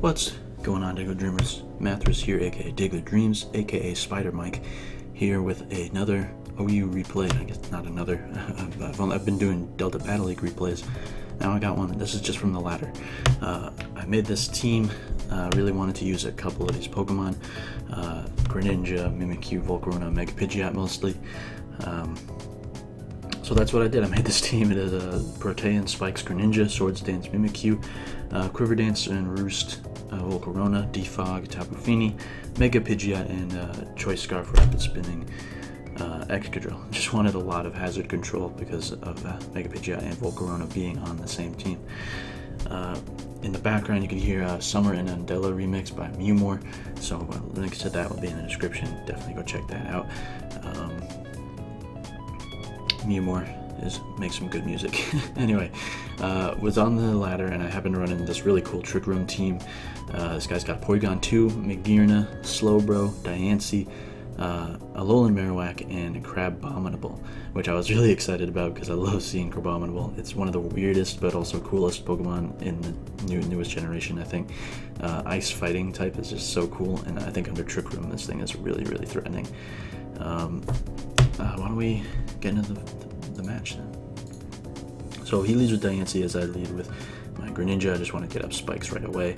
What's going on, Diggletdreamers? Mathras here, aka Diggletdreams, aka Spider Mike, here with another OU replay. I guess not another. I've been doing Delta Battle League replays. Now I got one. This is just from the ladder. I made this team. Really wanted to use a couple of these Pokemon. Greninja, Mimikyu, Volcarona, Mega Pidgeot mostly. So that's what I did. I made this team. It is Protean, Spikes, Greninja, Swords Dance, Mimikyu, Quiver Dance and Roost, Volcarona, Defog, Tapu Fini, Mega Pidgeot, and Choice Scarf, Rapid Spinning, Excadrill. Just wanted a lot of hazard control because of Mega Pidgeot and Volcarona being on the same team. In the background you can hear Summer and Undella remix by Mewmore, so links to that will be in the description. Definitely go check that out. Mewmore makes some good music. Anyway, was on the ladder and I happened to run in this really cool Trick Room team. This guy's got Porygon 2, Magearna, Slowbro, Diancie, Alolan Marowak, and Crabominable, which I was really excited about because I love seeing Crabominable. It's one of the weirdest but also coolest Pokemon in the newest generation, I think. Ice fighting type is just so cool, and I think under Trick Room this thing is really, really threatening. Why don't we get into the match then? So he leads with Diancie as I lead with my Greninja. I just want to get up Spikes right away.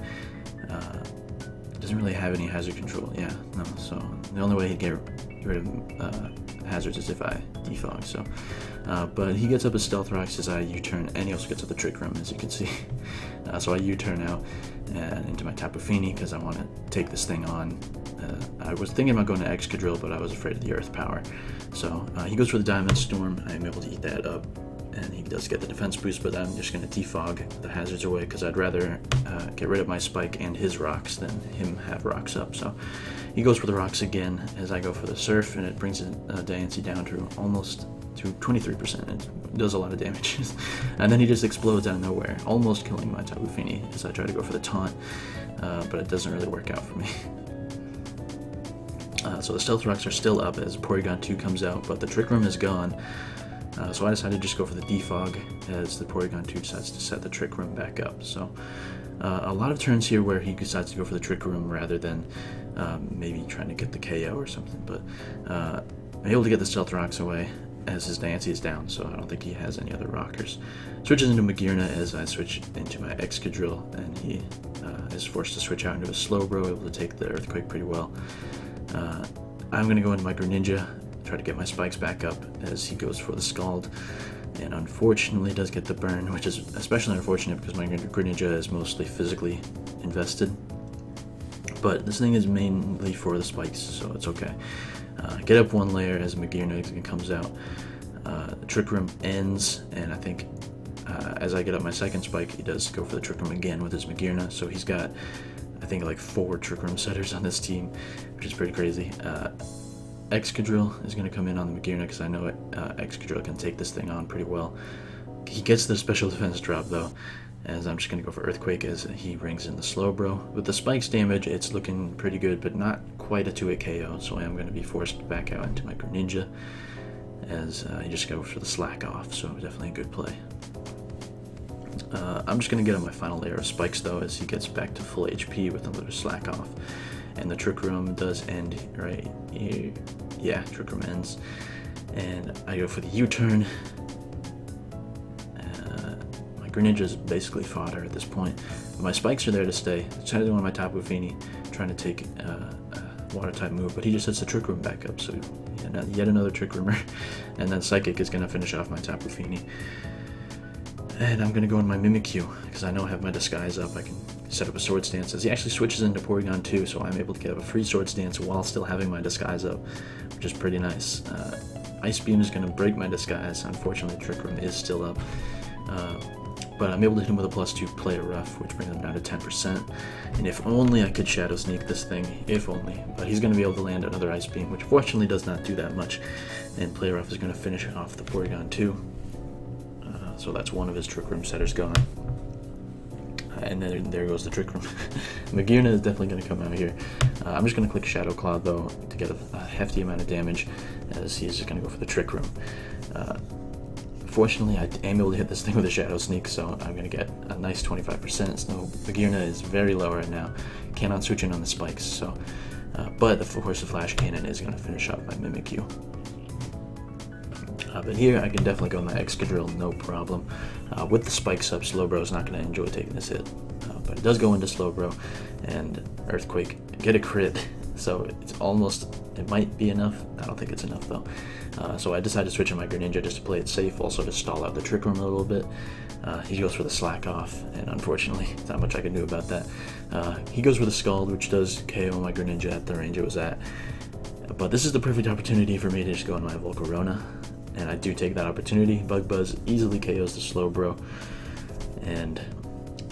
Doesn't really have any hazard control. Yeah, no. So the only way he'd get rid of hazards is if I defog. So, but he gets up a Stealth Rocks as I U-turn, and he also gets up the Trick Room, as you can see. So I U-turn out and into my Tapu Fini because I want to take this thing on. I was thinking about going to Excadrill, but I was afraid of the Earth Power. So he goes for the Diamond Storm. I'm able to eat that up, and he does get the defense boost, but I'm just going to defog the hazards away because I'd rather get rid of my Spike and his rocks than him have rocks up. So he goes for the rocks again as I go for the Surf, and it brings Diancie down to almost to 23%. It does a lot of damage. And then he just explodes out of nowhere, almost killing my Tapu Fini as I try to go for the taunt, but it doesn't really work out for me. So the Stealth Rocks are still up as Porygon 2 comes out, but the Trick Room is gone. So I decided to just go for the Defog as the Porygon 2 decides to set the Trick Room back up. So a lot of turns here where he decides to go for the Trick Room rather than maybe trying to get the KO or something. But I'm able to get the Stealth Rocks away as his Diancie is down, so I don't think he has any other rockers. Switches into Magearna as I switch into my Excadrill, and he is forced to switch out into a Slowbro, able to take the Earthquake pretty well. I'm going to go into my Greninja, try to get my Spikes back up as he goes for the Scald, and unfortunately does get the burn, which is especially unfortunate because my Greninja is mostly physically invested. But this thing is mainly for the Spikes, so it's okay. Get up one layer as Magearna comes out. The Trick Room ends, and I think as I get up my second Spike, he does go for the Trick Room again with his Magearna, so he's got, I think, like 4 Trick Room setters on this team, which is pretty crazy. Excadrill is going to come in on the Magearna because I know Excadrill can take this thing on pretty well. He gets the special defense drop though, as I'm just going to go for Earthquake as he brings in the Slowbro. With the Spikes damage, it's looking pretty good, but not quite a 2-hit KO, so I am going to be forced back out into my Greninja as he just goes for the Slack Off, so definitely a good play. I'm just going to get on my final layer of Spikes though as he gets back to full HP with another Slack Off. And the Trick Room does end right here. Yeah, Trick Room ends. And I go for the U-turn. My Greninja is basically fodder at this point. But my Spikes are there to stay. I tried to do on my Tapu Fini, trying to take a Water-type move, but he just sets the Trick Room back up, so yet another Trick Roomer. And then Psychic is going to finish off my Tapu Fini. And I'm going to go in my Mimikyu, because I know I have my Disguise up. I can set up a Swords Dance as he actually switches into Porygon 2, so I'm able to get a free Swords Dance while still having my Disguise up, which is pretty nice. Ice Beam is going to break my Disguise. Unfortunately, Trick Room is still up. But I'm able to hit him with a +2 Play Rough, which brings him down to 10%. And if only I could Shadow Sneak this thing, if only. But he's going to be able to land another Ice Beam, which fortunately does not do that much. And Play Rough is going to finish off the Porygon 2. So that's one of his Trick Room setters gone. And then there goes the Trick Room. Magearna is definitely going to come out here. I'm just going to click Shadow Claw though to get a hefty amount of damage as he's just going to go for the Trick Room. Fortunately, I am able to hit this thing with a Shadow Sneak, so I'm going to get a nice 25%. So Magearna is very low right now. Cannot switch in on the spikes, so but of course the Flash Cannon is going to finish off my Mimikyu. But here I can definitely go my Excadrill, no problem. With the spikes up, Slowbro is not going to enjoy taking this hit. But it does go into Slowbro, and Earthquake, get a crit, so it's almost, it might be enough. I don't think it's enough though. So I decided to switch in my Greninja just to play it safe, also to stall out the Trick Room a little bit. He goes for the Slack Off, and unfortunately, there's not much I can do about that. He goes for the Scald, which does KO my Greninja at the range it was at. But this is the perfect opportunity for me to just go on my Volcarona, and I do take that opportunity. Bug Buzz easily KOs the Slowbro, and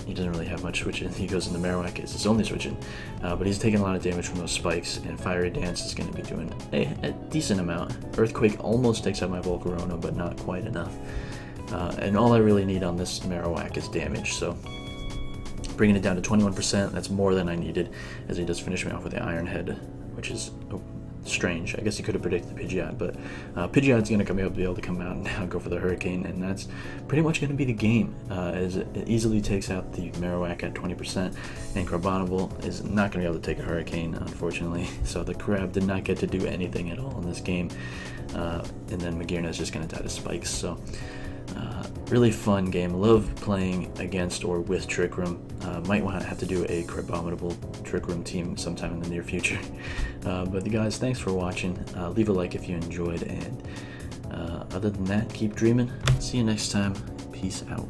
he doesn't really have much switching. He goes into Marowak, it's his only switching, but he's taking a lot of damage from those spikes, and Fiery Dance is going to be doing a decent amount. Earthquake almost takes out my Volcarona, but not quite enough. And all I really need on this Marowak is damage, so bringing it down to 21%, that's more than I needed, as he does finish me off with the Iron Head, which is strange. I guess he could have predicted Pidgeot, but Pidgeot's going to be able to come out and now go for the Hurricane, and that's pretty much going to be the game, as it easily takes out the Marowak at 20%, and Crabominable is not going to be able to take a Hurricane, unfortunately, so the Crab did not get to do anything at all in this game, and then Magearna is just going to die to Spikes, so really fun game. Love playing against or with Trick Room. Might want to have to do a Crabominable Trick Room team sometime in the near future. But guys, thanks for watching. Leave a like if you enjoyed, and other than that, keep dreaming. See you next time. Peace out.